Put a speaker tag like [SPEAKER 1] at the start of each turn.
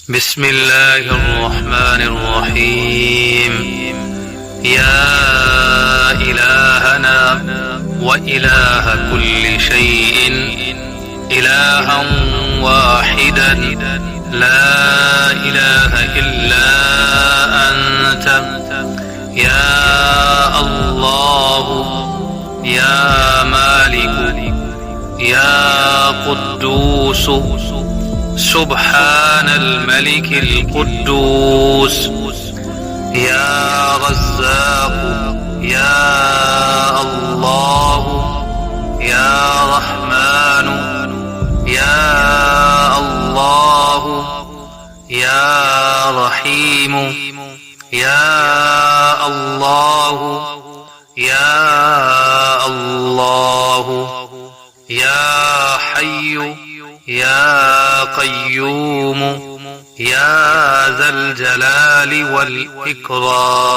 [SPEAKER 1] بسم الله الرحمن الرحيم. يا إلهنا وإله كل شيء، إلها واحدا لا إله إلا أنت، يا الله يا مالك يا قدوس، سبحان الملك القدوس. يا رزاق يا الله، يا رحمن يا الله، يا رحيم يا الله، يا الله، يا حي يا قيوم، يا ذا الجلال والإكرام.